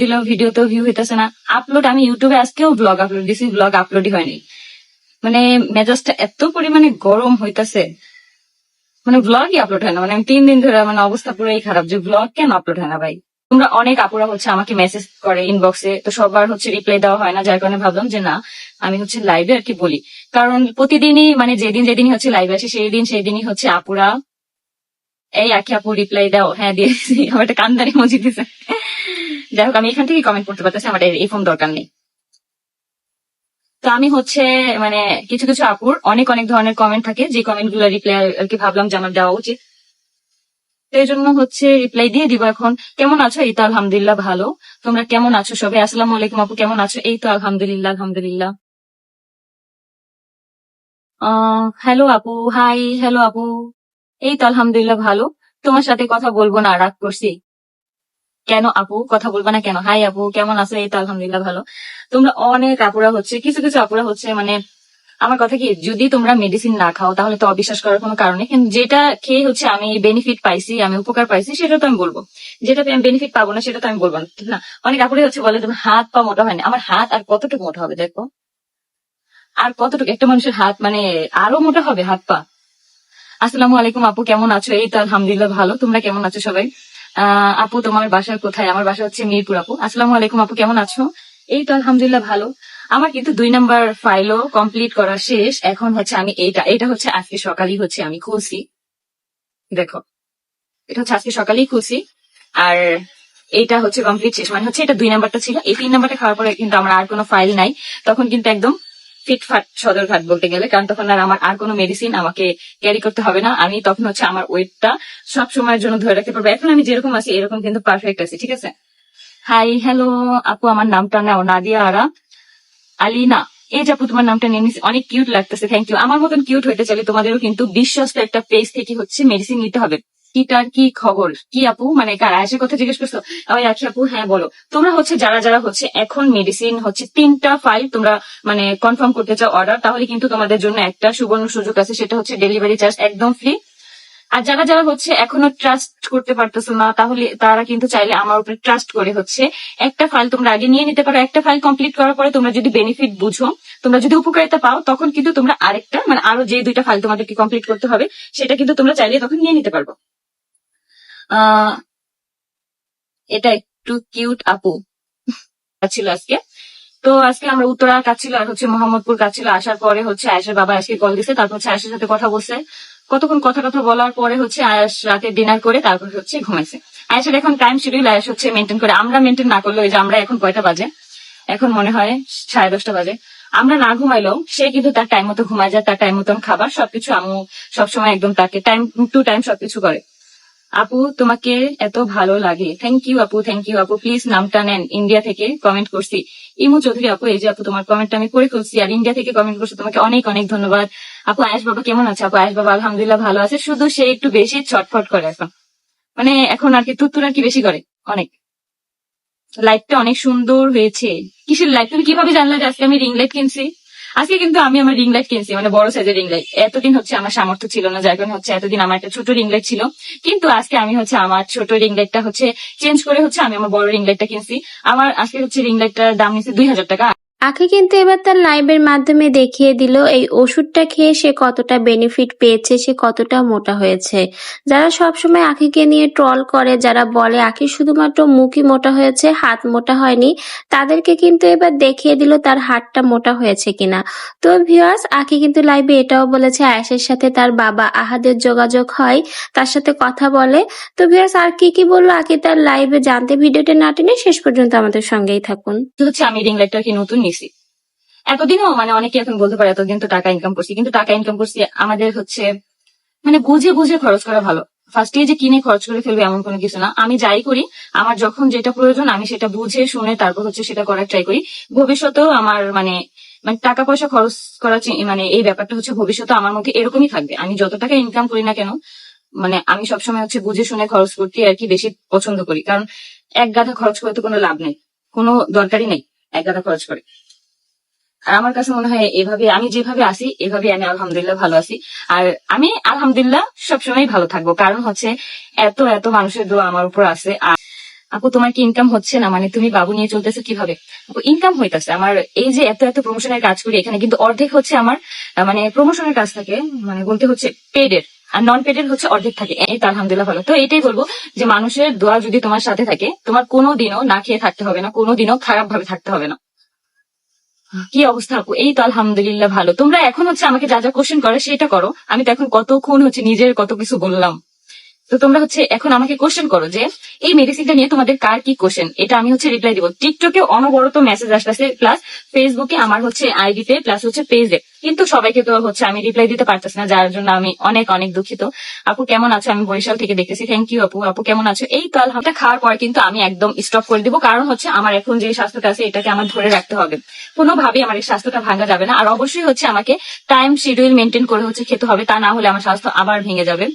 দিলেও ভিডিওতেও ভিউ হইতেছে না। আপলোড আমি ইউটিউবে আজকেও ব্লগ আপলোড দিছি, ব্লগ আপলোডই হয়নি। মানে মেজাজটা এত পরিমাণে গরম হইতাছে, মানে ব্লগই আপলোড হয় না। মানে আমি 3 দিন ধরে মানে অবস্থা পুরোই খারাপ যে ব্লগ কেন আপলোড হয় না ভাই। তোমরা অনেক আপুরা হচ্ছে আমাকে মেসেজ করে ইনবক্সে, তো সবার হচ্ছে রিপ্লাই দেওয়া হয় না, যার কারণে ভাবলাম যে না আমি হচ্ছে লাইভে আর কি বলি। কারণ প্রতিদিনই মানে যেদিন যেদিনই হচ্ছে লাইভে আসে সেই দিনই হচ্ছে আপুরা এই আখি আপু রিপ্লাই দাও, হ্যাঁ দিয়েছি, আমার একটা কান্দারি মজি দিছে। যাই হোক আমি এখান থেকে কমেন্ট করতে পারতেছি, আমার এই ফোন দরকার নেই। তো আমি হচ্ছে মানে কিছু কিছু আপুর অনেক অনেক ধরনের কমেন্ট থাকে, যে কমেন্ট গুলো রিপ্লাই আর কি ভাবলাম যে আমার দেওয়া উচিত, তো এই জন্য হচ্ছে রিপ্লাই দিয়ে দিব এখন। কেমন আছো? এই তো আলহামদুলিল্লাহ ভালো। তোমরা কেমন আছো সবাই? আসসালামু আলাইকুম আপু, কেমন আছো? এই তো আলহামদুলিল্লাহ আলহামদুলিল্লাহ। হ্যালো আপু, হাই। হ্যালো আপু, এই তো আলহামদুলিল্লাহ ভালো। তোমার সাথে কথা বলবো না, রাগ করছি? কেন আপু কথা বলবা না কেন? হাই আপু, কেমন আছো? এই তো আলহামদুলিল্লাহ ভালো। তোমরা অনেক আপুরা হচ্ছে, কিছু কিছু আপুরা হচ্ছে মানে আমার কথা কি, যদি তোমরা মেডিসিন না খাও তাহলে তো অবিশ্বাস করার কোনো কারণে, কিন্তু যেটা খেয়ে হচ্ছে আমি বেনিফিট পাইছি, আমি উপকার পাইছি, সেটা তো আমি বলবো। যেটাতে আমি বেনিফিট পাবো না সেটা তো আমি বলবো না, ঠিক না? অনেক আপুরে হচ্ছে বলে তোমার হাত পা মোটা হয়নি। আমার হাত আর কতটুকু মোটা হবে দেখো, আর কতটুকু একটা মানুষের হাত মানে আরো মোটা হবে হাত পা। আসসালামু আলাইকুম আপু, কেমন আছো? এই তো আলহামদুলিল্লাহ ভালো। তোমরা কেমন আছো সবাই? আপু তোমার বাসা কোথায়? আমার বাসা হচ্ছে মিরপুর। আপু আসসালামু আলাইকুম আপু, কেমন আছো? এই তো আলহামদুলিল্লাহ ভালো। আমার কিন্তু 2 নাম্বার ফাইলও কমপ্লিট করা শেষ। এখন হচ্ছে আমি এটা হচ্ছে আজকে সকালেই হচ্ছে আমি খুলছি, দেখো এটা হচ্ছে আজকে সকালেই খুলছি। আর এইটা হচ্ছে কমপ্লিট শেষ, মানে হচ্ছে এটা 2 নাম্বারটা ছিল, এই 3 নাম্বারটা খাওয়ার পরে কিন্তু আমার আর কোনো ফাইল নাই। তখন কিন্তু একদম ফিটফাট সদরঘাট বলতে গেলে, কারণ তখন আর আমার আর কোনো মেডিসিন আমাকে ক্যারি করতে হবে না। আমি তখন হচ্ছে আমার ওয়েটটা সব সময়ের জন্য ধরে রাখতে পারবো। এখন আমি যেরকম আছি এরকম কিন্তু পারফেক্ট আছি, ঠিক আছে? হাই হ্যালো আপু, আমার নামটা নাও, নাদিয়া আরা আলিনা। এই যে আপু তোমার নামটা নিয়ে নিছি, অনেক কিউট লাগতেছে, থ্যাংক ইউ। আমার মতন কিউট হইতে চাইলে তোমাদেরও কিন্তু বিশ্বস্ত একটা পেজ থেকে হচ্ছে মেডিসিন নিতে হবে। কিটার কি খবর কি আপু, মানে কার আয়েশের কথা জিজ্ঞেস করছো? ওই আখি আপু, হ্যাঁ বলো। তোমরা হচ্ছে যারা যারা হচ্ছে এখন মেডিসিন হচ্ছে 3টা ফাইল তোমরা মানে কনফার্ম করতে চাও অর্ডার, তাহলে কিন্তু তোমাদের জন্য একটা সুবর্ণ সুযোগ আছে, সেটা হচ্ছে ডেলিভারি চার্জ একদম ফ্রি। আর যারা যারা হচ্ছে এখনো ট্রাস্ট করতে পারতেছো না, তাহলে তারা কিন্তু চাইলে আমার উপরে ট্রাস্ট করে হচ্ছে একটা ফাইল তোমরা আগে নিয়ে নিতে পারো। একটা ফাইল কমপ্লিট করার পরে তোমরা যদি বেনিফিট বুঝো, তোমরা যদি উপকারিতা পাও, তখন কিন্তু তোমরা আরেকটা মানে আরো যে 2টা ফাইল তোমাদেরকে কমপ্লিট করতে হবে, সেটা কিন্তু তোমরা চাইলে তখন নিয়ে নিতে পারবো। আহ এটা একটু কিউট আপু ছিল আজকে। তো আজকে আমরা উত্তরা কাজ ছিল আর হচ্ছে মোহাম্মদপুর কাজ ছিল। আসার পরে হচ্ছে আয়েশের বাবা আজকে কল দিছে, তারপর হচ্ছে আয়েশের সাথে কথা বলছে। কতক্ষণ কথা কথা বলার পরে হচ্ছে আয়েশ রাতে ডিনার করে তারপর হচ্ছে ঘুমাইছে। আয়েশের এখন টাইম শিডিউল আয়েশ হচ্ছে মেনটেন করে, আমরা মেনটেন না করলে, ওই যে আমরা এখন কয়টা বাজে, এখন মনে হয় 10:30 বাজে। আমরা না ঘুমাইলেও সে কিন্তু তার টাইম মতো ঘুমায় যায়, তার টাইম মতন খাবার সবকিছু আম্মু সবসময় একদম তাকে টাইম টু টাইম সবকিছু করে। আপু তোমাকে এত ভালো লাগে, থ্যাংক ইউ আপু, থ্যাংক ইউ আপু। প্লিজ নামটা নেন, ইন্ডিয়া থেকে কমেন্ট করছি। ইমু চৌধুরী আপু, এই যে আপু তোমার কমেন্টটা আমি করে ফেলছি, আর ইন্ডিয়া থেকে কমেন্ট করছো, তোমাকে অনেক অনেক ধন্যবাদ। আপু আয়েশ বাবা কেমন আছে? আপু আয়েশ বাবা আলহামদুলিল্লাহ ভালো আছে, শুধু সে একটু বেশি ছটফট করে এখন, মানে এখন আর কি তুত্তুর আর কি বেশি করে অনেক। লাইটটা অনেক সুন্দর হয়েছে। কিসের লাইট? তুমি কিভাবে জানলে যে আজকে আমি রিং লাইট কিনছি? আজকে কিন্তু আমি আমার রিং লাইট কিনছি, মানে বড় সাইজের রিং লাইট। এতদিন হচ্ছে আমার সামর্থ্য ছিল না, যার কারণে হচ্ছে এতদিন আমার একটা ছোট রিং লাইট ছিল, কিন্তু আজকে আমি হচ্ছে আমার ছোট রিং লাইটটা হচ্ছে চেঞ্জ করে হচ্ছে আমি আমার বড় রিং লাইটটা কিনছি। আমার আজকে হচ্ছে রিং লাইটটার দাম নিচ্ছে 2000 টাকা। আখি কিন্তু এবার তার লাইভের মাধ্যমে দেখিয়ে দিল এই ওষুধটা খেয়ে সে কতটা বেনিফিট পেয়েছে, সে কতটা মোটা হয়েছে। যারা সবসময় আখিকে নিয়ে ট্রল করে, যারা বলে আখি শুধুমাত্র মুখই মোটা হয়েছে, হাত মোটা হয়নি, তাদেরকে কিন্তু এবার দেখিয়ে দিল তার হাতটা মোটা হয়েছে কিনা। তো ভিউয়ার্স, আখি কিন্তু লাইভে এটাও বলেছে আয়েশের সাথে তার বাবা আহাদের যোগাযোগ হয়, তার সাথে কথা বলে। তো ভিউয়ার্স, আর কি কি বললো আখি তার লাইভে জানতে ভিডিওটা না টেনে শেষ পর্যন্ত আমাদের সঙ্গেই থাকুন। হচ্ছে আমি রিং লাইটটা কি নতুন নিছি, এতদিনও মানে অনেকে এখন বলতে পারে এতদিন তো টাকা ইনকাম করছি, কিন্তু টাকা ইনকাম করছি আমাদের হচ্ছে মানে বুঝে বুঝে খরচ করা ভালো। ফার্স্টে যে কিনে খরচ করে ফেলবে এমন কোনো কিছু না। আমি যাই করি আমার যখন যেটা প্রয়োজন আমি সেটা বুঝে শুনে তারপর হচ্ছে সেটা করার ট্রাই করি। ভবিষ্যতেও আমার মানে মানে টাকা পয়সা খরচ করা মানে এই ব্যাপারটা হচ্ছে ভবিষ্যতে আমার মধ্যে এরকমই থাকবে। আমি যত টাকা ইনকাম করি না কেন, মানে আমি সবসময় হচ্ছে বুঝে শুনে খরচ করতে আর কি বেশি পছন্দ করি, কারণ এক গাধা খরচ করে তো কোনো লাভ নেই, কোনো দরকারই নেই এক গাধা খরচ করে। আর আমার কাছে মনে হয় এভাবে আমি যেভাবে আছি এভাবে আমি আলহামদুলিল্লাহ ভালো আছি। আর আমি আলহামদুলিল্লাহ সবসময় ভালো থাকবো, কারণ হচ্ছে এত এত মানুষের দোয়া আমার উপর আছে। আর আপু তোমার কি ইনকাম হচ্ছে না? মানে তুমি বাবু নিয়ে চলতেছো কিভাবে? আপু ইনকাম হইতেছে আমার, এই যে এত এত প্রমোশনের কাজ করি এখানে কিন্তু অর্ধেক হচ্ছে আমার মানে প্রমোশনের কাজ থাকে, মানে বলতে হচ্ছে পেডের, আর নন পেডের হচ্ছে অর্ধেক থাকে। এই তো আলহামদুলিল্লাহ ভালো। তো এটাই বলবো যে মানুষের দোয়া যদি তোমার সাথে থাকে, তোমার কোনোদিনও না খেয়ে থাকতে হবে না, কোনোদিনও খারাপ ভাবে থাকতে হবে না। কি অবস্থা আপু? এই তো আলহামদুলিল্লাহ ভালো। তোমরা এখন হচ্ছে আমাকে যা যা কোশ্চেন করে সেটা করো। আমি তো এখন কতক্ষণ হচ্ছে নিজের কত কিছু বললাম। তো তোমরা হচ্ছে এখন আমাকে কোশ্চেন করো যে এই মেডিসিনটা নিয়ে তোমাদের কার কি কোশ্চেন, এটা আমি হচ্ছে রিপ্লাই দিব। টিকটকে অনবরত মেসেজ আসতেছে, প্লাস ফেসবুকে আমার হচ্ছে আইডিতে, প্লাস হচ্ছে পেজে, কিন্তু সবাইকে তো হচ্ছে আমি রিপ্লাই দিতে পারতেছি না, যার জন্য আমি অনেক অনেক দুঃখিত। আপু কেমন আছো? আমি বরিশাল থেকে দেখতেছি। থ্যাংক ইউ আপু। আপু কেমন আছো? এই তো আলহামদুলিল্লাহ। খাওয়ার পর কিন্তু আমি একদম স্টপ করে দিব, কারণ হচ্ছে আমার এখন যে স্বাস্থ্যটা আছে এটাকে আমার ধরে রাখতে হবে। কোনোভাবেই আমার এই স্বাস্থ্যটা ভাঙা যাবে না, আর অবশ্যই হচ্ছে আমাকে টাইম শিডিউল মেনটেন করে হচ্ছে খেতে হবে, তা না হলে আমার স্বাস্থ্য আবার ভেঙে যাবে।